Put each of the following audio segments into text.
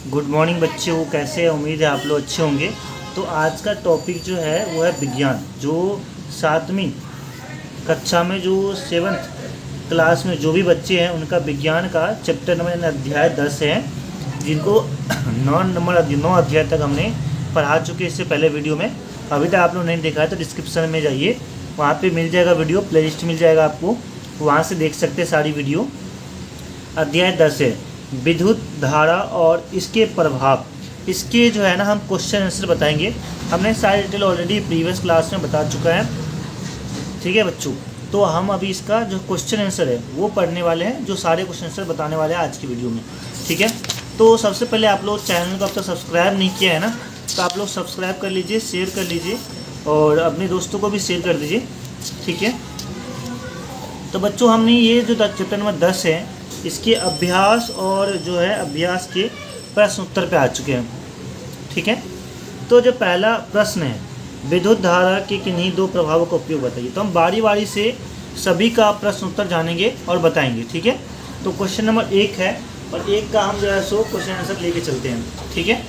Good morning बच्चों, कैसे हैं? उम्मीद है आप लोग अच्छे होंगे। तो आज का टॉपिक जो है वो है विज्ञान। जो 7वीं कक्षा में जो 7th क्लास में जो भी बच्चे हैं उनका विज्ञान का चैप्टर नंबर अध्याय 10 है, जिनको 9 अध्याय तक हमने पढ़ा चुके हैं इससे पहले वीडियो में। अभी तक आप लोग नहीं देखा है तो डिस्क्रिप्शन में जाइए, वहाँ पे मिल जाएगा वीडियो, प्लेलिस्ट मिल जाएगा आपको, वहाँ से देख सकते हैं सारी वीडियो। अध्याय 10 है विद्युत धारा और इसके प्रभाव। इसके जो है ना हम क्वेश्चन आंसर बताएंगे। हमने सारी डिटेल ऑलरेडी प्रीवियस क्लास में बता चुका है, ठीक है बच्चों। तो हम अभी इसका जो क्वेश्चन आंसर है वो पढ़ने वाले हैं, जो सारे क्वेश्चन आंसर बताने वाले हैं आज की वीडियो में, ठीक है। तो सबसे पहले आप लोग चैनल को अब तक सब्सक्राइब नहीं किया है ना, तो आप लोग सब्सक्राइब कर लीजिए, शेयर कर लीजिए और अपने दोस्तों को भी शेयर कर दीजिए, ठीक है। तो बच्चों हमने ये जो चैप्टर नंबर 10 है इसके अभ्यास और जो है अभ्यास के प्रश्न उत्तर पे आ चुके हैं, ठीक है। तो जो पहला प्रश्न है विद्युत धारा के किन्हीं दो प्रभावों का उपयोग बताइए। तो हम बारी बारी से सभी का प्रश्न उत्तर जानेंगे और बताएंगे, ठीक है। तो क्वेश्चन नंबर 1 है और 1 का हम जो है सो क्वेश्चन आंसर लेके चलते हैं, ठीक है।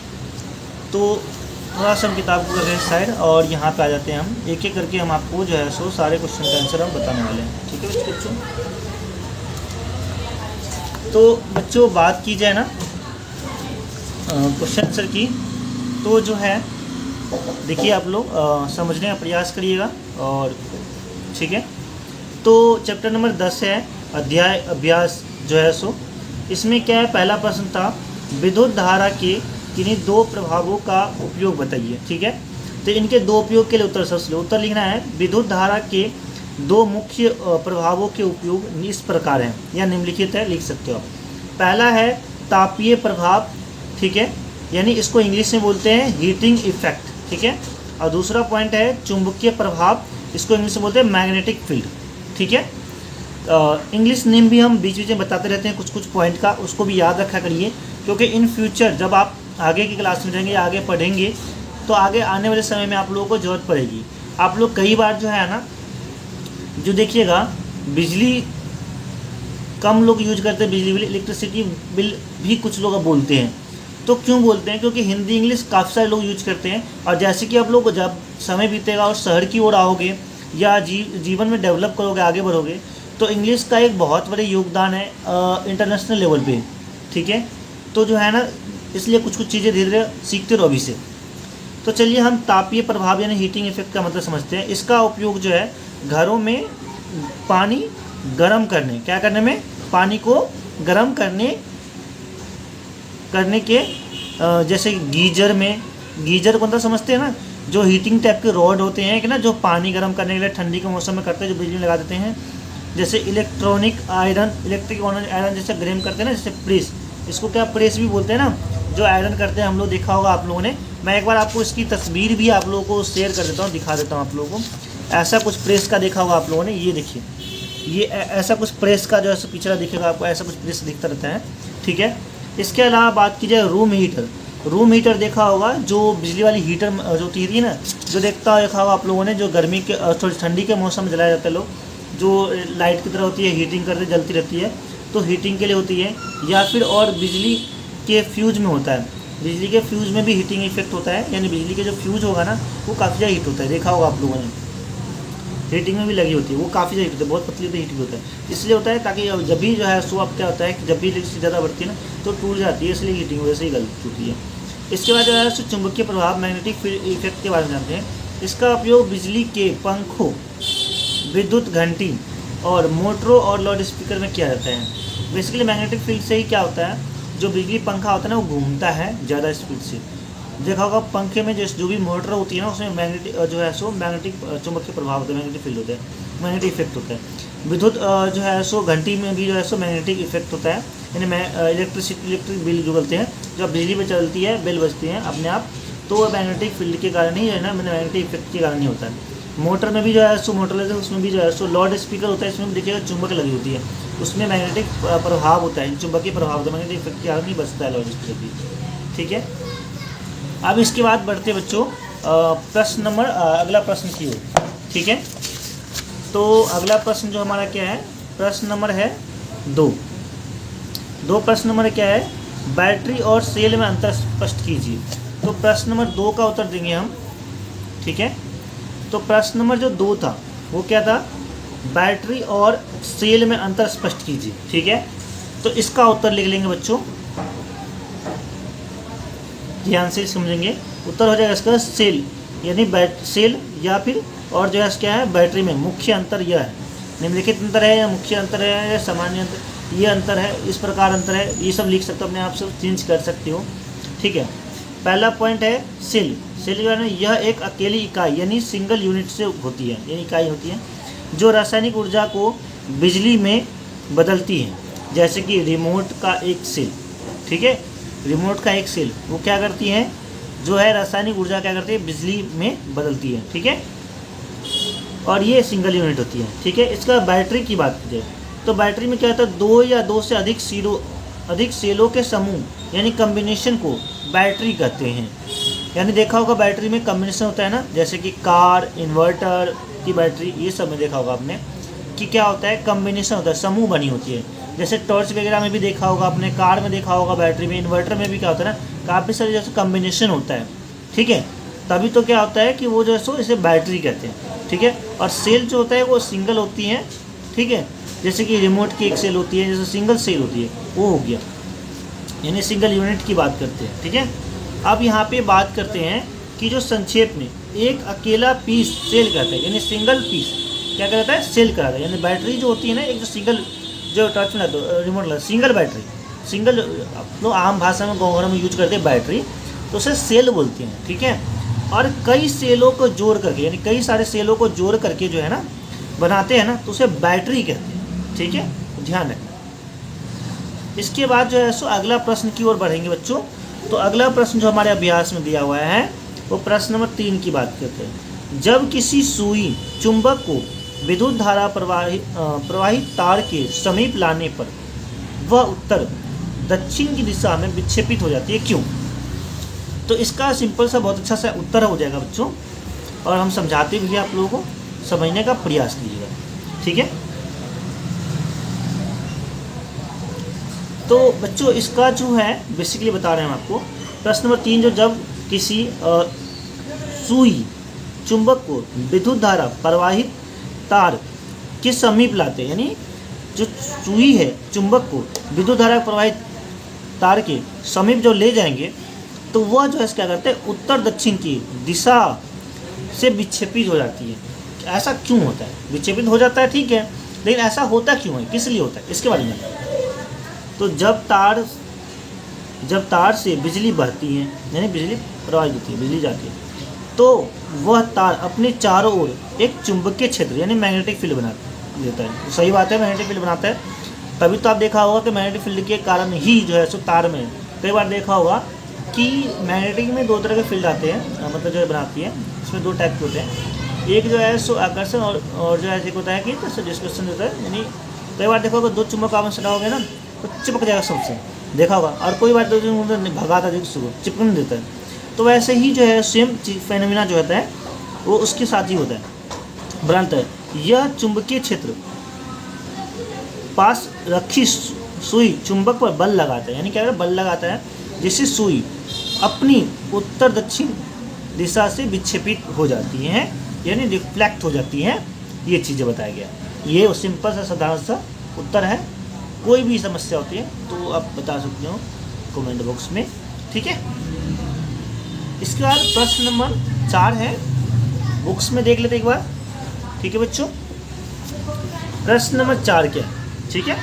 तो थोड़ा सा हम किताब को कर रहे हैं साइड और यहाँ पे आ जाते हैं। हम एक एक करके हम आपको जो है सो सारे क्वेश्चन का आंसर हम बताने वाले हैं, ठीक है बच्चों। तो बच्चों बात की जाए ना क्वेश्चन आंसर की, तो जो है देखिए आप लोग समझने का प्रयास करिएगा और ठीक है। तो चैप्टर नंबर 10 है अध्याय अभ्यास जो है सो, इसमें क्या है, पहला प्रश्न था विद्युत धारा के किन्हीं दो प्रभावों का उपयोग बताइए, ठीक है। तो इनके दो उपयोग के लिए उत्तर सबसे उत्तर लिखना है। विद्युत धारा के दो मुख्य प्रभावों के उपयोग इस प्रकार हैं या निम्नलिखित है, लिख सकते हो आप। पहला है तापीय प्रभाव, ठीक है, यानी इसको इंग्लिश में बोलते हैं हीटिंग इफेक्ट, ठीक है। और दूसरा पॉइंट है चुंबकीय प्रभाव, इसको इंग्लिश में बोलते हैं मैग्नेटिक फील्ड, ठीक है। इंग्लिश नेम भी हम बीच बीच में बताते रहते हैं कुछ कुछ पॉइंट का, उसको भी याद रखा करिए, क्योंकि इन फ्यूचर जब आप आगे की क्लास में रहेंगे, आगे पढ़ेंगे, तो आगे आने वाले समय में आप लोगों को ज़रूरत पड़ेगी। आप लोग कई बार जो है ना, जो देखिएगा बिजली कम लोग यूज करते हैं, बिजली बिल इलेक्ट्रिसिटी बिल भी कुछ लोग बोलते हैं। तो क्यों बोलते हैं? क्योंकि हिंदी इंग्लिश काफ़ी सारे लोग यूज करते हैं। और जैसे कि आप लोग जब समय बीतेगा और शहर की ओर आओगे या जीवन में डेवलप करोगे, आगे बढ़ोगे, तो इंग्लिश का एक बहुत बड़े योगदान है इंटरनेशनल लेवल पे, ठीक है। तो जो है ना, इसलिए कुछ कुछ चीज़ें धीरे धीरे सीखते रहो अभी से। तो चलिए हम तापीय प्रभाव यानी हीटिंग इफेक्ट का मतलब समझते हैं। इसका उपयोग जो है घरों में पानी गर्म करने, क्या करने में, पानी को गर्म करने के जैसे गीजर में, गीजर को अंदर समझते हैं ना, जो हीटिंग टाइप के रॉड होते हैं कि ना, जो पानी गर्म करने के लिए ठंडी के मौसम में करते हैं, जो बिजली में लगा देते हैं। जैसे इलेक्ट्रिक आयरन जैसे गर्म करते हैं ना, जैसे प्रेस, इसको क्या प्रेस भी बोलते हैं ना, जो आयरन करते हैं, हम लोग देखा होगा आप लोगों ने। मैं एक बार आपको इसकी तस्वीर भी आप लोगों को शेयर कर देता हूँ, दिखा देता हूँ आप लोगों को। ऐसा कुछ प्रेस का देखा होगा आप लोगों ने, ये देखिए, ये ऐसा कुछ प्रेस का जो है पिछड़ा दिखेगा आपको, ऐसा कुछ प्रेस दिखता रहता है, ठीक है। इसके अलावा बात की जाए रूम हीटर, रूम हीटर देखा होगा, जो बिजली वाली हीटर जो होती है ना, जो देखा होगा आप लोगों ने, जो गर्मी के थोड़ी ठंडी के मौसम में जलाया जाता है लोग, जो लाइट की तरह होती है, हीटिंग करते जलती रहती है, तो हीटिंग के लिए होती है। या फिर और बिजली के फ्यूज में होता है, बिजली के फ्यूज में भी हीटिंग इफेक्ट होता है, यानी बिजली के जो फ्यूज होगा ना वो काफ़ी ज़्यादा हीट होता है, देखा होगा आप लोगों ने, हीटिंग में भी लगी होती है, वो काफ़ी ज़्यादा हीट होती है, बहुत पतली हीटिंग होता है। इसलिए होता है ताकि जब भी जो है सो अब क्या होता है कि जब भी इलेक्ट्रिसिटी ज़्यादा बढ़ती है ना तो टूट जाती है, इसलिए हीटिंग वजह से ही गलत होती है। इसके बाद जो है सो चुंबकीय प्रभाव मैग्नेटिक इफेक्ट के बारे में जानते हैं। इसका उपयोग बिजली के पंखों, विद्युत घंटी और मोटरों और लाउड स्पीकर में किया जाता है। बेसिकली मैग्नेटिक फील्ड से ही क्या होता है, जो बिजली पंखा होता है ना वो घूमता है ज़्यादा स्पीड से। देखा होगा पंखे में जो भी मोटर होती है ना, उसमें मैग्नेटिक जो है सो मैग्नेटिक चुंबकीय प्रभाव होता है, मैग्नेटिक फील्ड होता है, मैग्नेटिक इफेक्ट होता है। विद्युत जो है सो घंटी में भी जो है सो मैग्नेटिक इफेक्ट होता है, यानी इलेक्ट्रिक बिल जो बोलते हैं, जब बिजली में चलती है बेल बजती है अपने आप, तो वह मैग्नेटिक फील्ड के कारण ही है ना, मैग्नेटिक इफेक्ट के कारण ही होता है। मोटर में भी जो है सो मोटर लेते हैं, उसमें भी जो है सो लाउड स्पीकर होता है, इसमें भी देखिएगा चुंबक लगी होती है, उसमें मैग्नेटिक प्रभाव होता है, चुंबकीय प्रभाव होता है, मैग्नेटिक इफेक्ट के कारण ही बचता है लाउड स्पीकर भी, ठीक है। अब इसके बाद बढ़ते बच्चों प्रश्न नंबर अगला प्रश्न की ओर, ठीक है। तो अगला प्रश्न जो हमारा क्या है, प्रश्न नंबर है 2। प्रश्न नंबर क्या है, बैटरी और सेल में अंतर स्पष्ट कीजिए। तो प्रश्न नंबर 2 का उत्तर देंगे हम, ठीक है। तो प्रश्न नंबर जो 2 था वो क्या था, बैटरी और सेल में अंतर स्पष्ट कीजिए, ठीक है। तो इसका उत्तर लिख लेंगे बच्चों, ध्यान से समझेंगे। उत्तर हो जाएगा इसका सेल, यानी सेल या फिर और जो है क्या है बैटरी में मुख्य अंतर यह है, निम्नलिखित अंतर है या मुख्य अंतर है या सामान्य अंतर, ये अंतर है, इस प्रकार अंतर है, ये सब लिख सकते हो, अपने आप से चेंज कर सकते हो, ठीक है। पहला पॉइंट है सेल। सेल जो है ना, यह एक अकेली इकाई यानी सिंगल यूनिट से होती है, यानी इकाई होती है जो रासायनिक ऊर्जा को बिजली में बदलती है, जैसे कि रिमोट का एक सेल, ठीक है। रिमोट का एक सेल वो क्या करती है, जो है रासायनिक ऊर्जा क्या करती है, बिजली में बदलती है, ठीक है। और ये सिंगल यूनिट होती है, ठीक है। इसका बैटरी की बात की जाए तो बैटरी में क्या होता है, 2 या 2 से अधिक सेलों के समूह यानी कम्बिनेशन को बैटरी कहते हैं। यानी देखा होगा बैटरी में कम्बिनेशन होता है ना, जैसे कि कार, इन्वर्टर की बैटरी, ये सब में देखा होगा आपने कि क्या होता है, कम्बिनेशन होता है, समूह बनी होती है। जैसे टॉर्च वगैरह में भी देखा होगा आपने, कार में देखा होगा, बैटरी में, इन्वर्टर में भी क्या होता है ना, काफ़ी सारे जैसे कम्बिनेशन होता है, ठीक है। तभी तो क्या होता है कि वो जो है सो इसे बैटरी कहते हैं, ठीक है। और सेल जो होता है वो सिंगल होती है, ठीक है। जैसे कि रिमोट की एक सेल होती है, जैसे सिंगल सेल होती है, वो हो गया, यानी सिंगल यूनिट की बात करते हैं, ठीक है। अब यहाँ पे बात करते हैं कि जो संक्षेप में एक अकेला पीस सेल कहते हैं, यानी सिंगल पीस क्या कहता है, सेल कहता है। यानी बैटरी जो होती है ना, एक जो सिंगल जो टच में रिमोट सिंगल बैटरी, सिंगल लोग आम भाषा में गाँव घरों में यूज करते हैं बैटरी, तो उसे सेल बोलते हैं, ठीक है। और कई सेलों को जोड़ करके, यानी कई सारे सेलों को जोड़ करके जो है ना बनाते हैं ना, तो उसे बैटरी कहते हैं, ठीक है, ध्यान रखना। इसके बाद जो है सो अगला प्रश्न की ओर बढ़ेंगे बच्चों। तो अगला प्रश्न जो हमारे अभ्यास में दिया हुआ है वो प्रश्न नंबर 3 की बात करते हैं। जब किसी सुई चुंबक को विद्युत धारा प्रवाहित तार के समीप लाने पर वह उत्तर दक्षिण की दिशा में विक्षेपित हो जाती है, क्यों? तो इसका सिंपल सा बहुत अच्छा सा उत्तर हो जाएगा बच्चों, और हम समझाते भी हैं, आप लोगों को समझने का प्रयास कीजिएगा, ठीक है। तो बच्चों इसका जो है बेसिकली बता रहे हैं हम आपको, प्रश्न नंबर 3 जो जब किसी सुई चुंबक को विद्युत धारा प्रवाहित तार के समीप लाते हैं, यानी जो सुई है चुंबक को विद्युत धारा प्रवाहित तार के समीप जो ले जाएंगे, तो वह जो है क्या करते हैं, उत्तर दक्षिण की दिशा से विक्षेपित हो जाती है। ऐसा क्यों होता है, विक्षेपित हो जाता है, ठीक है, लेकिन ऐसा होता क्यों है, किस लिए होता है, इसके बारे में। तो जब तार से बिजली बहती है, यानी बिजली प्रवाहित होती है, बिजली जाती है, तो वह तार अपने चारों ओर एक चुंबकीय क्षेत्र यानी मैग्नेटिक फील्ड बना देता है। तो सही बात है, मैग्नेटिक फील्ड बनाता है। तभी तो आप देखा होगा कि मैग्नेटिक फील्ड के कारण ही जो है सो तार में कई बार देखा होगा कि मैग्नेटिक में 2 तरह के फील्ड आते हैं, मतलब जो है बनाती है, इसमें 2 टाइप के होते हैं। एक जो है सो आकर्षण और जो है एक होता है कि तो डिस्कशन होता है, यानी कई बार देखोगे 2 चुंबक आपस में सटाओगे ना तो चिपक जाएगा सबसे, देखा होगा। और कोई बार 2 चुंबक भगाता है, चिपक नहीं देता है। तो वैसे ही जो है सेम फेनोमेना जो होता है वो उसके साथ ही होता है, बनाता है। यह चुंबकीय क्षेत्र पास रखी सुई चुंबक पर बल लगाता है, यानी क्या बल लगाता है, जिससे सुई अपनी उत्तर दक्षिण दिशा से विक्षेपित हो जाती हैं, यानी रिफ्लेक्ट हो जाती हैं। ये चीज़ें बताया गया, ये सिंपल सा साधारण सा उत्तर है। कोई भी समस्या होती है तो आप बता सकते हो कमेंट बॉक्स में, ठीक है। इसके बाद प्रश्न नंबर 4 है, बुक्स में देख लेते एक बार, ठीक है बच्चों। प्रश्न नंबर 4 क्या है, ठीक है।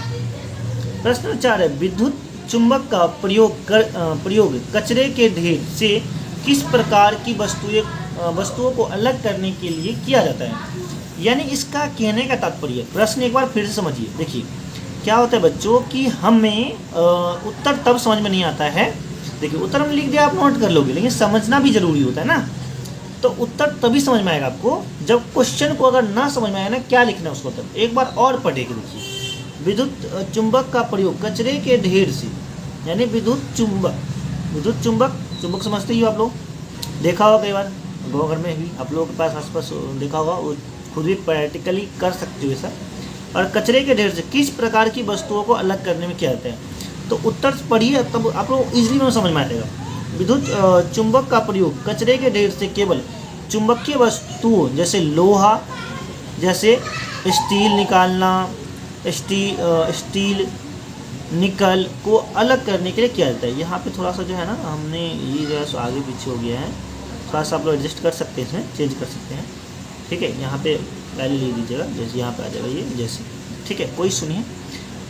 प्रश्न नंबर 4 है, विद्युत चुंबक का प्रयोग कचरे के ढेर से किस प्रकार की वस्तुओं को अलग करने के लिए किया जाता है। यानी इसका कहने का तात्पर्य, प्रश्न एक बार फिर से समझिए। देखिए क्या होता है बच्चों कि हमें उत्तर तब समझ में नहीं आता है, देखिए उत्तर में लिख दिया आप नोट कर लोगे, लेकिन समझना भी जरूरी होता है ना। तो उत्तर तभी समझ में आएगा आपको जब क्वेश्चन को अगर ना समझ में आए ना क्या लिखना है उसको, तब एक बार और पढ़े के देखिए। विद्युत चुंबक का प्रयोग कचरे के ढेर से, यानी विद्युत चुंबक समझते ही हो आप लोग, देखा होगा कई बार गाँव घर में भी आप लोगों के पास आसपास देखा होगा, वो खुद भी प्रैक्टिकली कर सकते हो ऐसा। और कचरे के ढेर से किस प्रकार की वस्तुओं को अलग करने में क्या होता है। तो उत्तर पढ़िए, तब आप लोग इजीली में समझ में आ जाएगा। विद्युत चुंबक का प्रयोग कचरे के ढेर से केवल चुंबकीय वस्तुओं जैसे लोहा, जैसे स्टील निकालना, स्टील निकल को अलग करने के लिए किया जाता है। यहाँ पे थोड़ा सा जो है ना, हमने ये जो है सो आगे पीछे हो गया है, थोड़ा सा आप लोग एडजस्ट कर सकते हैं, इसमें चेंज कर सकते हैं। ठीक है, यहाँ पे पहले ले लीजिएगा, जैसे यहाँ पे आ जाएगा ये जैसे। ठीक है, कोई सुनिए।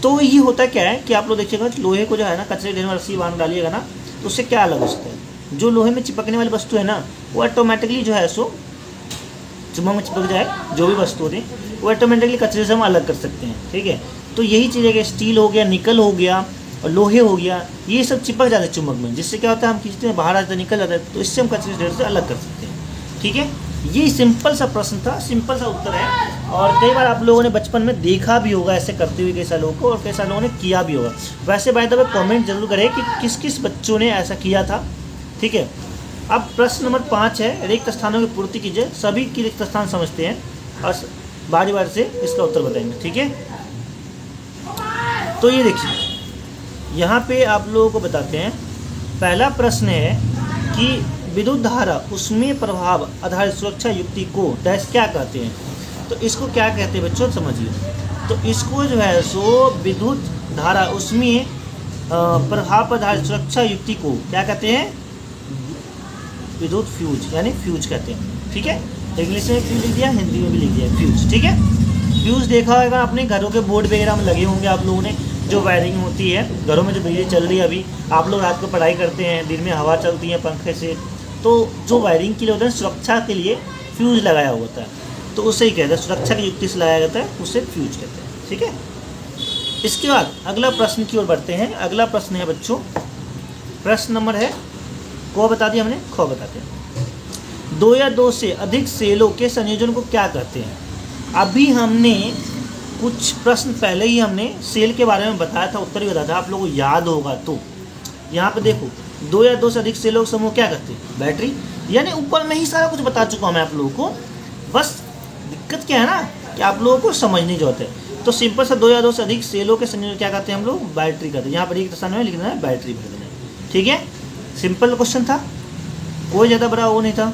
तो ये होता क्या है कि आप लोग देखिएगा, लोहे को जो है ना कचरे ढेर में रस्सी बांध डालिएगा ना, तो उससे क्या अलग हो सकता है। जो लोहे में चिपकने वाली वस्तु है ना, वो ऑटोमेटिकली जो है सो चुंबक में चिपक जाए, जो भी वस्तु होती है वो ऑटोमेटिकली कचरे से हम अलग कर सकते हैं। ठीक है, तो यही चीज़ है कि स्टील हो गया, निकल हो गया और लोहे हो गया, ये सब चिपक जाते हैं चुंबक में, जिससे क्या होता है हम खींचते हैं बाहर आते हैं, निकल जाता है, तो इससे हम कचरे ढेर से अलग कर सकते हैं। ठीक है, ये सिंपल सा प्रश्न था, सिंपल सा उत्तर है। और कई बार आप लोगों ने बचपन में देखा भी होगा ऐसे करते हुए कई सारे लोगों को, और कई सारे लोगों ने किया भी होगा। वैसे बाय द वे कमेंट जरूर करें कि किस किस बच्चों ने ऐसा किया था। ठीक है, अब प्रश्न नंबर 5 है, रिक्त स्थानों की पूर्ति कीजिए। सभी की रिक्त स्थान समझते हैं और बारी बारी से इसका उत्तर बताएंगे। ठीक है, तो ये देखिए यहाँ पे आप लोगों को बताते हैं। पहला प्रश्न है कि विद्युत धारा उसमें प्रभाव आधारित सुरक्षा युक्ति को डैश क्या कहते हैं। तो इसको क्या कहते हैं बच्चों, समझिए। तो इसको जो है सो विद्युत धारा उसमें प्रभाव आधारित सुरक्षा युक्ति को क्या कहते हैं, विद्युत फ्यूज, यानी फ्यूज कहते हैं। ठीक है, इंग्लिश में फ्यूज लिख दिया, हिंदी में भी लिख दिया फ्यूज। ठीक है, फ्यूज देखा होगा अपने घरों के बोर्ड वगैरह में लगे होंगे आप लोगों ने, जो वायरिंग होती है घरों में, जो बिजली चल रही है अभी, आप लोग रात को पढ़ाई करते हैं, दिन में हवा चलती है पंखे से, तो जो वायरिंग के लिए होता है सुरक्षा के लिए फ्यूज लगाया होता है, तो उसे ही कहते हैं, सुरक्षा की युक्ति से लगाया जाता है, उसे फ्यूज कहते हैं। ठीक है, इसके बाद अगला प्रश्न की ओर बढ़ते हैं। अगला प्रश्न है बच्चों, प्रश्न नंबर है, को बता दिया हमने, ख बताते हैं। 2 या 2 से अधिक सेलों के संयोजन को क्या कहते हैं। अभी हमने कुछ प्रश्न पहले ही हमने सेल के बारे में बताया था, उत्तर भी बताया था, आप लोगों को याद होगा। तो यहाँ पे देखो, 2 या 2 से अधिक सेलों का समूह क्या कहते हैं, बैटरी। यानी ऊपर में ही सारा कुछ बता चुका हूँ मैं आप लोगों को, बस दिक्कत क्या है ना कि आप लोगों को समझने की जरूरत है। तो सिंपल सा 2 या 2 से अधिक सेलों के संयोजन क्या कहते हैं हम लोग, बैटरी कहते हैं। यहाँ पर एक स्थान में लिखना है बैटरी भर देना है। ठीक है, सिंपल क्वेश्चन था, कोई ज़्यादा बड़ा वो नहीं था।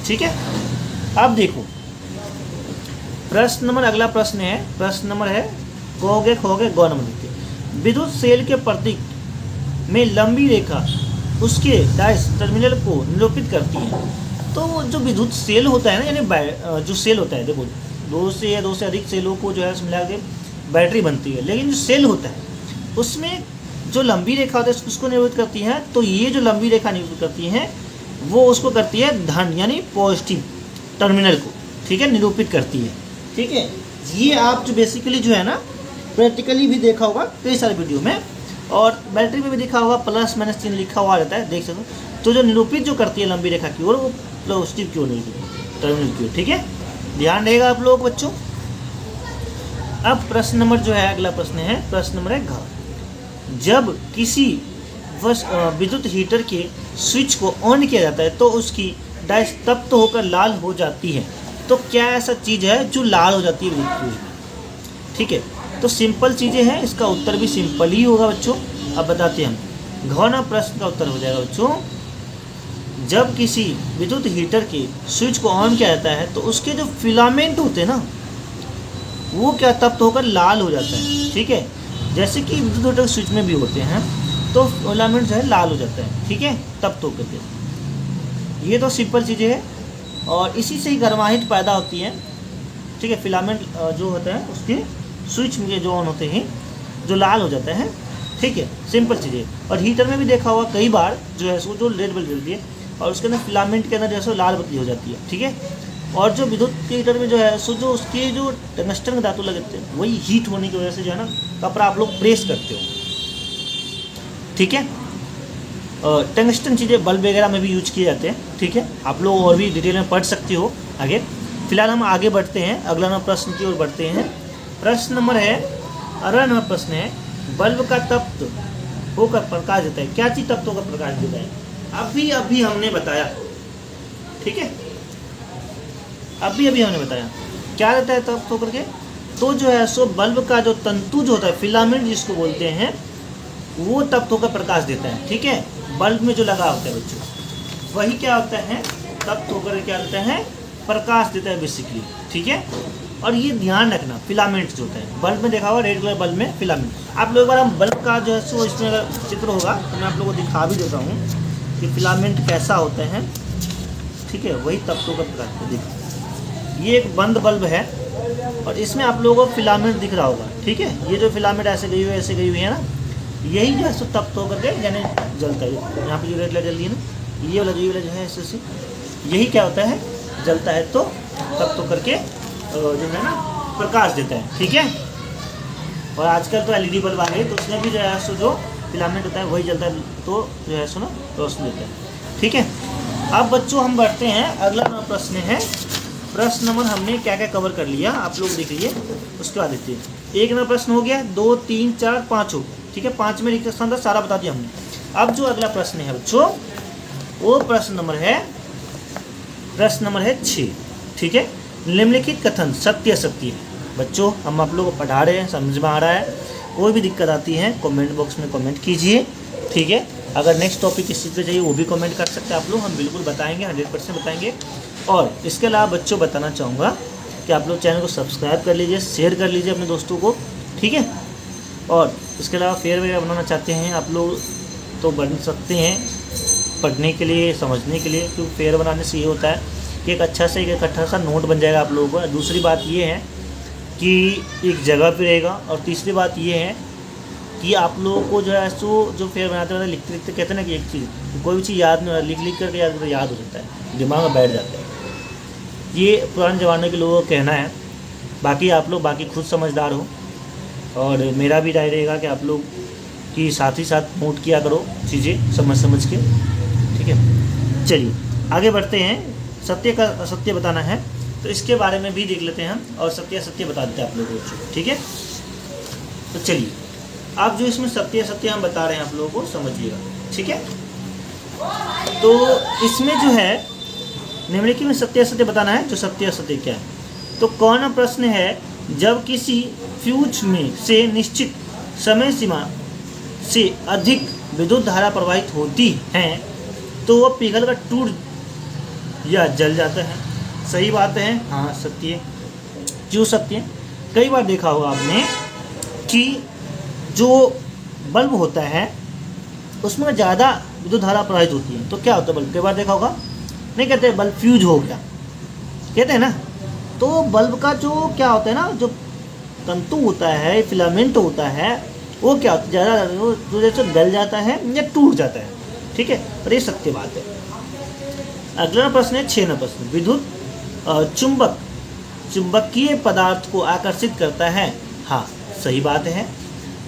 ठीक है, अब देखो प्रश्न नंबर, अगला प्रश्न है, प्रश्न नंबर है कहोगे खोगे गौ नंबर लिखते। विद्युत सेल के प्रतीक में लंबी रेखा उसके डैश टर्मिनल को निरूपित करती है। तो जो विद्युत सेल होता है ना, यानी जो सेल होता है, देखो 2 से या 2 से अधिक सेलों को जो है मिला के बैटरी बनती है, लेकिन जो सेल होता है उसमें जो लंबी रेखा होता है उसको निरूपित करती है। तो ये जो लंबी रेखा निरूपित करती है वो उसको करती है धन, यानी पॉजिटिव टर्मिनल को, ठीक है, निरूपित करती है। ठीक है, ये आप जो बेसिकली जो है ना प्रैक्टिकली भी देखा होगा कई सारे वीडियो में, और बैटरी में भी देखा होगा, प्लस माइनस चिन्ह लिखा हुआ रहता है, देख सकते हो। तो जो निरूपित जो करती है लंबी रेखा की ओर, वो पॉजिटिव की ओर निरूपित, टर्मिनल की ओर। ठीक है, ध्यान रहेगा आप लोग बच्चों। अब प्रश्न नंबर जो है, अगला प्रश्न है, प्रश्न नंबर है घ। जब किसी विद्युत हीटर के स्विच को ऑन किया जाता है तो उसकी डैश तप्त होकर लाल हो जाती है। तो क्या ऐसा चीज़ है जो लाल हो जाती है विद्युत फ्यूज में। ठीक है, तो सिंपल चीज़ें हैं, इसका उत्तर भी सिंपल ही होगा बच्चों। अब बताते हैं हम, घ प्रश्न का उत्तर हो जाएगा बच्चों, जब किसी विद्युत हीटर के स्विच को ऑन किया जाता है तो उसके जो फिलामेंट होते हैं ना, वो क्या तप्त होकर लाल हो जाता है। ठीक है, जैसे कि विद्युत हीटर स्विच में भी होते हैं, तो फिलामेंट जो है लाल हो जाता है। ठीक है, तप्त होकर के, ये तो सिंपल चीज़ें हैं, और इसी से ही गर्माहट पैदा होती है। ठीक है, फिलामेंट जो होता है उसके स्विच में जो ऑन होते हैं जो लाल हो जाता है। ठीक है, सिंपल चीज़ें। और हीटर में भी देखा होगा कई बार जो है सो जो रेड बल्ब जलती है और उसके अंदर फिलामेंट के अंदर जो है सो लाल बत्ती हो जाती है। ठीक है, और जो विद्युत के हीटर में जो है सो जो उसके जो टंगस्टन के धातु लगते हैं, वही हीट होने की वजह से जो है ना कपड़ा आप लोग प्रेस करते हो। ठीक है, टंगस्टन चीज़ें बल्ब वगैरह में भी यूज किए जाते हैं। ठीक है, आप लोग और भी डिटेल में पढ़ सकते हो आगे। फिलहाल हम आगे बढ़ते हैं, अगला नंबर प्रश्न की ओर बढ़ते हैं। प्रश्न नंबर है, अगला नंबर प्रश्न है, बल्ब का तप्त होकर प्रकाश देता है। क्या चीज़ तप्त होकर प्रकाश देता है, अभी अभी हमने बताया। ठीक है, अभी अभी हमने बताया क्या देता है तप्त होकर के। तो जो है सो बल्ब का जो तंतु जो होता है, फिलामेंट जिसको बोलते हैं, वो तप्त होकर प्रकाश देता है। ठीक है, बल्ब में जो लगा होता है बच्चों, वही क्या होता है, तप्त होकर क्या होता है, प्रकाश देता है बेसिकली। ठीक है, और ये ध्यान रखना, फिलामेंट जो होता है बल्ब में देखा होगा, रेड कलर बल्ब में फिलामेंट। आप लोग एक बार हम बल्ब का जो है सो इसमें अगर चित्र होगा तो मैं आप लोगों को दिखा भी देता हूँ कि फिलामेंट कैसा होता है। ठीक है, वही तप्त होकर प्रकाश। देखो ये एक बंद बल्ब है और इसमें आप लोगों को फिलामेंट दिख रहा होगा। ठीक है, ये जो फिलामेंट ऐसे गई हुई है, ऐसे गई हुई है ना, यही जो है सो तप्त होकर के यानी जलता है। यहाँ पे जो रेड लाइट जल रही है ना, ये वाला जो है ऐसे यही क्या होता है, जलता है तो तप्त होकर के जो है ना प्रकाश देता है। ठीक है, और आजकल तो एलईडी बल्ब आ गए तो उसमें भी जो है सो जो फिलामेंट होता है वही जलता है तो जो है सो ना रोशनी देता है। ठीक है, अब बच्चों हम बढ़ते हैं, अगला प्रश्न है। प्रश्न नंबर हमने क्या क्या कवर कर लिया आप लोग देख लीजिए, उसके बाद देखिए। एक नंबर प्रश्न हो गया, 2 3 4 5 हो। ठीक है, 5 में लिखा था सारा बता दिया हमने। अब जो अगला प्रश्न है बच्चों, वो प्रश्न नंबर है 6। ठीक है, निम्नलिखित कथन सत्य असत्य है। बच्चों हम आप लोग को पढ़ा रहे हैं, समझ में आ रहा है, कोई भी दिक्कत आती है कमेंट बॉक्स में कमेंट कीजिए। ठीक है, अगर नेक्स्ट टॉपिक किस चीज़ पे चाहिए वो भी कमेंट कर सकते हैं आप लोग, हम बिल्कुल बताएंगे, 100% बताएंगे। और इसके अलावा बच्चों बताना चाहूँगा कि आप लोग चैनल को सब्सक्राइब कर लीजिए, शेयर कर लीजिए अपने दोस्तों को। ठीक है, और इसके अलावा फेयर वगैरह बनाना चाहते हैं आप लोग तो बन सकते हैं, पढ़ने के लिए, समझने के लिए। क्योंकि फेयर बनाने से ये होता है कि एक अच्छा से एक इकट्ठा सा नोट बन जाएगा आप लोगों को। दूसरी बात ये है कि एक जगह पे रहेगा, और तीसरी बात ये है कि आप लोगों को जो है सो जो फेयर बनाते हैं लिखते लिखते कहते हैं ना कि एक चीज़ कोई भी चीज़ याद नहीं हो, लिख करके याद हो जाता है, दिमाग में बैठ जाता है। ये पुराने ज़माने के लोगों का कहना है। बाकी आप लोग बाकी खुद समझदार हो, और मेरा भी राय रहेगा कि आप लोग की साथ ही साथ नोट किया करो चीज़ें समझ के। ठीक है, चलिए आगे बढ़ते हैं। सत्य का असत्य बताना है तो इसके बारे में भी देख लेते हैं हम, और सत्य असत्य बता देते हैं आप लोगों को। ठीक है, तो चलिए आप जो इसमें सत्य असत्य हम बता रहे हैं आप लोगों को समझिएगा। ठीक है, तो इसमें जो है निम्नलिखित में सत्य असत्य बताना है, जो सत्य असत्य क्या है। तो कौन प्रश्न है, जब किसी फ्यूज में से निश्चित समय सीमा से अधिक विद्युत धारा प्रवाहित होती है तो वह पिघल कर टूट या जल जाता है। सही बात है, हाँ सत्य है। क्यों सत्य है? कई बार देखा होगा आपने कि जो बल्ब होता है उसमें ज़्यादा विद्युत धारा प्रवाहित होती है तो क्या होता है, बल्ब कई बार देखा होगा, नहीं कहते बल्ब फ्यूज हो गया, कहते हैं ना। तो बल्ब का जो क्या होता है ना, जो तंतु होता है, फिलामेंट होता है, वो क्या होता है, ज़्यादा वो जैसे गल जाता है या टूट जाता है। ठीक है, और ये सत्य बात है। अगला प्रश्न है 6 प्रश्न, विद्युत चुंबक चुंबकीय पदार्थ को आकर्षित करता है। हाँ सही बात है।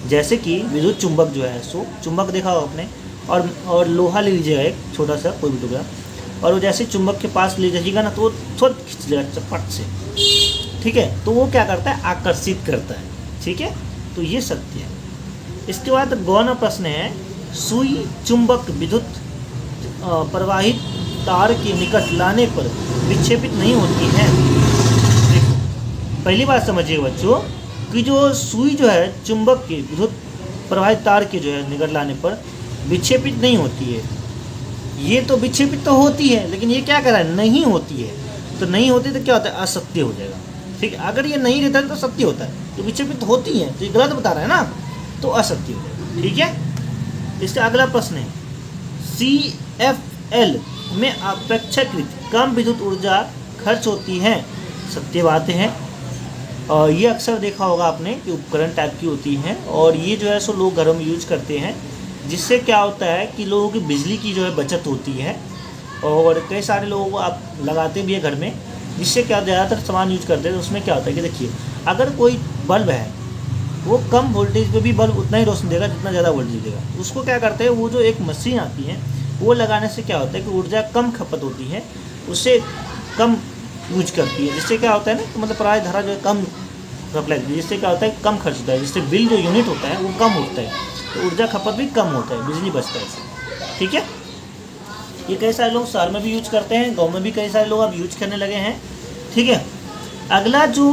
जैसे कि विद्युत चुंबक जो है सो चुंबक देखा हो आपने, और लोहा ले लीजिएगा एक छोटा सा कोई भी टुकड़ा, और वो जैसे चुंबक के पास ले जाइएगा ना तो वो थोड़ा खींच लेगा चपट से। ठीक है, तो वो क्या करता है, आकर्षित करता है। ठीक है, तो ये सत्य है। इसके बाद गौण प्रश्न है, सुई चुंबक विद्युत प्रवाहित तार के निकट लाने पर विक्षेपित नहीं होती है। देखो पहली बात समझिए बच्चों कि जो सुई जो है चुंबक के विद्युत प्रवाहित तार के जो है निकट लाने पर विक्षेपित नहीं होती है। ये तो विक्षेपित तो होती है, लेकिन ये क्या कर रहा है, नहीं होती है। तो नहीं होती तो क्या होता है, असत्य हो जाएगा। ठीक है, अगर ये नहीं रहता है तो सत्य होता है। तो विक्षेपित होती है तो ये गलत बता रहा है ना, तो असत्य हो जाएगा। ठीक है, इसका अगला प्रश्न है, CFL में अपेक्षाकृत कम विद्युत ऊर्जा खर्च होती है। सत्य बात है। और ये अक्सर देखा होगा आपने कि उपकरण टाइप की होती हैं, और ये जो है सो लोग घरों में यूज करते हैं, जिससे क्या होता है कि लोगों की बिजली की जो है बचत होती है। और कई सारे लोगों को आप लगाते भी है घर में, जिससे क्या ज़्यादातर सामान यूज करते हैं। तो उसमें क्या होता है कि देखिए, अगर कोई बल्ब है वो कम वोल्टेज पे भी बल्ब उतना ही रोशनी देगा जितना ज़्यादा वोल्टेज देगा। उसको क्या करते हैं, वो जो एक मशीन आती है वो लगाने से क्या होता है कि ऊर्जा कम खपत होती है, उससे कम यूज करती है, जिससे क्या होता है ना, तो मतलब प्राय धारा जो है कम लगती है, जिससे क्या होता है कम खर्च होता है, जिससे बिल जो यूनिट होता है वो कम होता है, तो ऊर्जा खपत भी कम होता है, बिजली बचता है इससे। ठीक है, ये कई सारे लोग शहर में भी यूज करते हैं, गाँव में भी कई सारे लोग अब यूज करने लगे हैं। ठीक है, अगला जो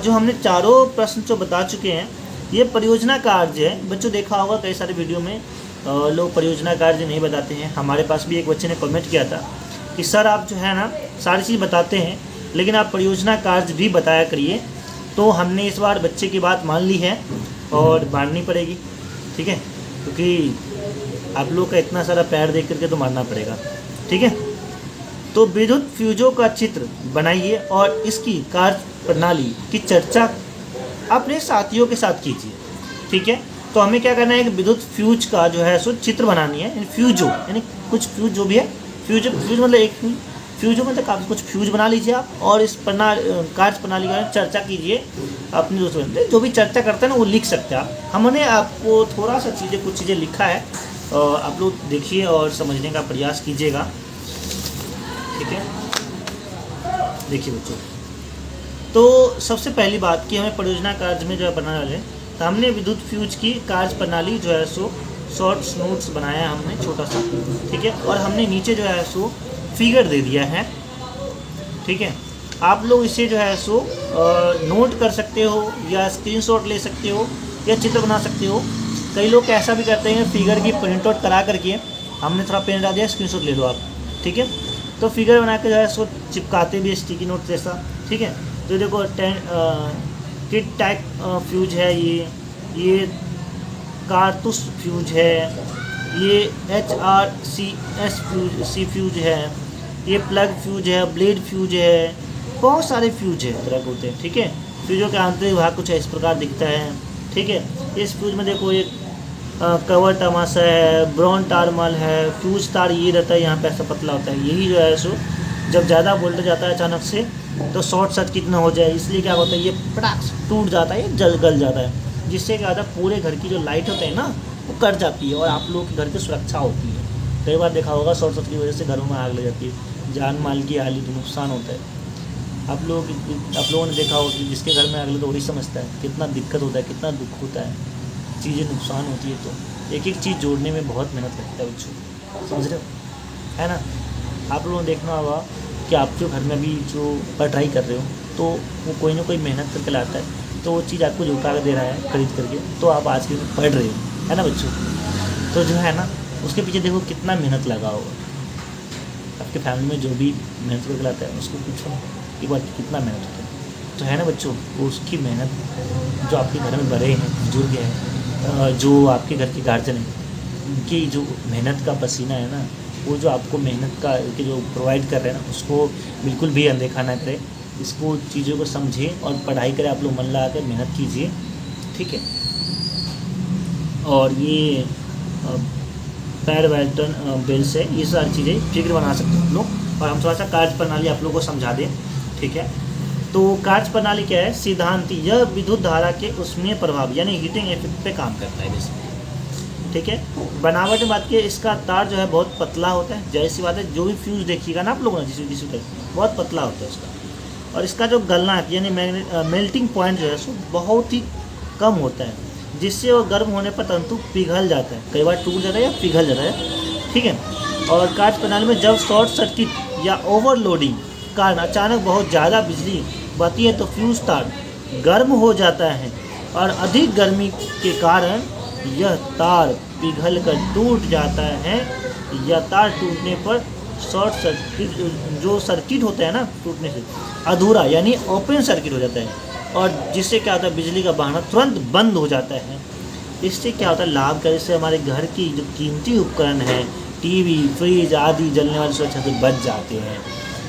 हमने चारों प्रश्न जो बता चुके हैं, ये परियोजना कार्य है बच्चों। देखा होगा कई सारे वीडियो में लोग परियोजना कार्य नहीं बताते हैं। हमारे पास भी एक बच्चे ने कमेंट किया था कि सर आप जो है ना सारी चीज़ बताते हैं लेकिन आप परियोजना कार्य भी बताया करिए। तो हमने इस बार बच्चे की बात मान ली है और माननी पड़ेगी, ठीक है, क्योंकि आप लोग का इतना सारा प्यार देख करके तो मानना पड़ेगा, ठीक है। तो विद्युत फ्यूजों का चित्र बनाइए और इसकी कार्य प्रणाली की चर्चा अपने साथियों के साथ कीजिए, ठीक है। तो हमें क्या करना है कि विद्युत फ्यूज का जो है सो चित्र बनानी है, फ्यूजो यानी कुछ फ्यूज जो भी है, फ्यूज मतलब एक फ्यूजो मतलब काफ़ी कुछ फ्यूज बना लीजिए आप और इस कार्य प्रणाली का चर्चा कीजिए अपने दोस्तों से। जो भी चर्चा करते हैं ना वो लिख सकते हैं आप। हमने आपको थोड़ा सा कुछ चीज़ें लिखा है, आप लोग देखिए और समझने का प्रयास कीजिएगा, ठीक है। देखिए बच्चों, तो सबसे पहली बात कि हमें परियोजना कार्य में जो है बनाने वाले, तो हमने विद्युत फ्यूज की कार्य प्रणाली जो है सो शॉर्ट नोट्स बनाया है हमने छोटा सा, ठीक है। और हमने नीचे जो है सो फिगर दे दिया है, ठीक है। आप लोग इसे जो है सो नोट कर सकते हो या स्क्रीनशॉट ले सकते हो या चित्र बना सकते हो। कई लोग ऐसा भी करते हैं फिगर की प्रिंट आउट करा करके, हमने थोड़ा पेन डाल दिया, स्क्रीनशॉट ले लो आप, ठीक है। तो फिगर बना के जो है सो चिपकाते भी स्टिकी नोट जैसा, ठीक है। तो देखो किट टाइप फ्यूज है, ये कारतूस फ्यूज है, ये HRCS फ्यूज है, ये प्लग फ्यूज है, ब्लेड फ्यूज है, बहुत सारे फ्यूज है तरह के होते हैं, ठीक है। फ्यूजों के आंतरिक भाग कुछ इस प्रकार दिखता है, ठीक है। इस फ्यूज में देखो एक कवर तमाशा है, ब्राउन टारमल है, फ्यूज तार ये रहता है यहाँ पे ऐसा पतला होता है, यही जो है सो जब ज़्यादा वोल्टेज आता है अचानक से तो शॉर्ट सर्किट ना हो जाए इसलिए क्या होता है ये पटाख टूट जाता है, ये गल जाता है, जिससे क्या होता है पूरे घर की जो लाइट होते हैं ना वो कट जाती है और आप लोग के घर की सुरक्षा होती है। कई बार देखा होगा शॉर्ट सर्किट की वजह से घरों में आग लग जाती है, जान माल की हानि तो नुकसान होता है। आप लोगों ने देखा होगा कि जिसके घर में आग लगे तो वही समझता है कितना दिक्कत होता है, कितना दुख होता है, चीज़ें नुकसान होती है। तो एक एक चीज़ जोड़ने में बहुत मेहनत लगता है बच्चों, समझ रहे हो, है ना। आप लोगों ने देखना होगा कि आपके घर में अभी जो पढ़ाई कर रहे हो तो वो कोई ना कोई मेहनत करके लाता है, तो वो चीज़ आपको जुटा कर दे रहा है खरीद करके, तो आप आज के दिन पढ़ रहे हो, है ना बच्चों। तो जो है ना उसके पीछे देखो कितना मेहनत लगा होगा। आपके फैमिली में जो भी मेहनत करके लाता है उसको पूछो एक बार कितना मेहनत होता है, तो है ना बच्चों। वो उसकी मेहनत जो आपके घर में बड़े हैं, बुजुर्ग हैं, जो आपके घर के गार्जियन हैं, उनकी जो मेहनत का पसीना है ना, वो जो आपको मेहनत का के जो प्रोवाइड कर रहे हैं ना उसको बिल्कुल भी अनदेखा ना करें, इसको चीज़ों को समझें और पढ़ाई करें। आप लोग मन लगा कर मेहनत कीजिए, ठीक है। और ये पैर वेल्टन बेल्स है, ये सारी चीज़ें फिक्र बना सकते हैं आप लोग। और हम थोड़ा सा कार्य प्रणाली आप लोग को समझा दें, ठीक है। तो कार्य प्रणाली क्या है, सिद्धांति, यह विद्युत धारा के उष्मीय प्रभाव यानी हीटिंग इफेक्ट पे काम करता है बेसिकली, ठीक है। बनावट में बात की, इसका तार जो है बहुत पतला होता है, जैसी बात है जो भी फ्यूज देखिएगा ना आप लोगों ने जिस बहुत पतला होता है उसका, और इसका जो गलना है यानी मेल्टिंग पॉइंट जो है सो बहुत ही कम होता है, जिससे वो गर्म होने पर तंतु पिघल जाता है, कई बार टूट जाता है या पिघल जाता है, ठीक है। और कार्य प्रणाली में जब शॉर्ट सर्किट या ओवरलोडिंग कारण अचानक बहुत ज़्यादा बिजली बहती है तो फ्यूज तार गर्म हो जाता है और अधिक गर्मी के कारण यह तार पिघल कर टूट जाता है, या तार टूटने पर शॉर्ट सर्किट जो सर्किट होता है ना टूटने से अधूरा यानी ओपन सर्किट हो जाता है, और जिससे क्या होता है बिजली का बहाना तुरंत बंद हो जाता है। इससे क्या होता है लाभकारी से हमारे घर की जो कीमती उपकरण है, टीवी, फ्रिज आदि जलने वाली सुरक्षा से बच जाते हैं।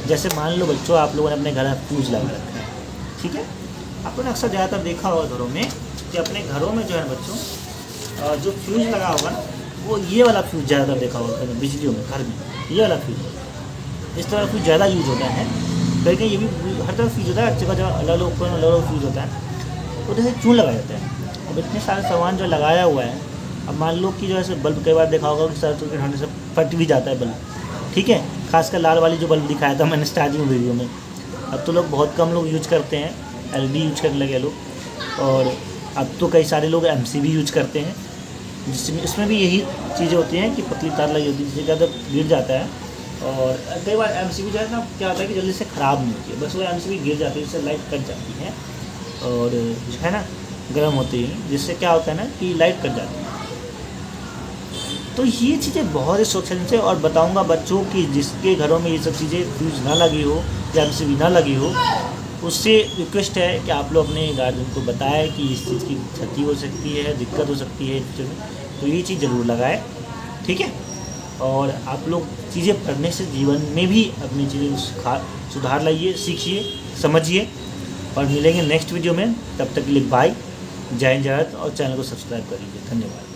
जैसे मान लो बच्चों आप लोगों ने अपने घर में फ्यूज लगा रखा है, ठीक है। आप लोगों ने अक्सर ज़्यादातर देखा होगा घरों में कि अपने घरों में जो है बच्चों जो फ्यूज लगा होगा ना वो ये वाला फ्यूज ज़्यादातर देखा होगा बिजलियों में, घर में ये वाला फ्यूज, इस तरह फ्यूज ज़्यादा यूज होता है। कहीं कहीं ये भी हर तरह फ्यूज होता है, जगह जगह अलग अलग उपकरण अलग अलग फ्यूज होता है, तो जैसे क्यों लगाया जाता है। अब इतने सारे सामान जो लगाया हुआ है, अब मान लो कि जो है बल्ब कई बार देखा होगा कि शॉर्ट सर्किट होने से फट भी जाता है बल्ब, ठीक है। खासकर लाल वाली जो बल्ब दिखाया था मैंने स्टार्टिंग वीडियो में, अब तो लोग बहुत कम लोग यूज करते हैं, LED यूज करने लगे लोग, और अब तो कई सारे लोग MCB यूज करते हैं, जिसमें इसमें भी यही चीज़ें होती हैं कि पतली तार लगी होती है जिससे ज़्यादा गिर जाता है। और कई बार MCB जो है ना क्या होता है कि जल्दी से ख़राब नहीं होती है, बस वो MCB गिर जाती है, इससे लाइट कट जाती है, और है ना गर्म होते हैं, जिससे क्या होता है ना कि लाइट कट जाती है। तो ये चीज़ें बहुत ही सुरक्षित से, और बताऊंगा बच्चों की जिसके घरों में ये सब चीज़ें फ्यूज ना लगी हो या किसी भी ना लगी हो, उससे रिक्वेस्ट है कि आप लोग अपने गार्जियन को बताएं कि इस चीज़ की क्षति हो सकती है, दिक्कत हो सकती है फ्यूचर में, तो ये चीज़ ज़रूर लगाएं, ठीक है। और आप लोग चीज़ें पढ़ने से जीवन में भी अपनी चीज़ें सुधार लाइए, सीखिए, समझिए, और मिलेंगे नेक्स्ट वीडियो में। तब तक के लिए बाय, जय हिंद, जय भारत, और चैनल को सब्सक्राइब कर लीजिए। धन्यवाद।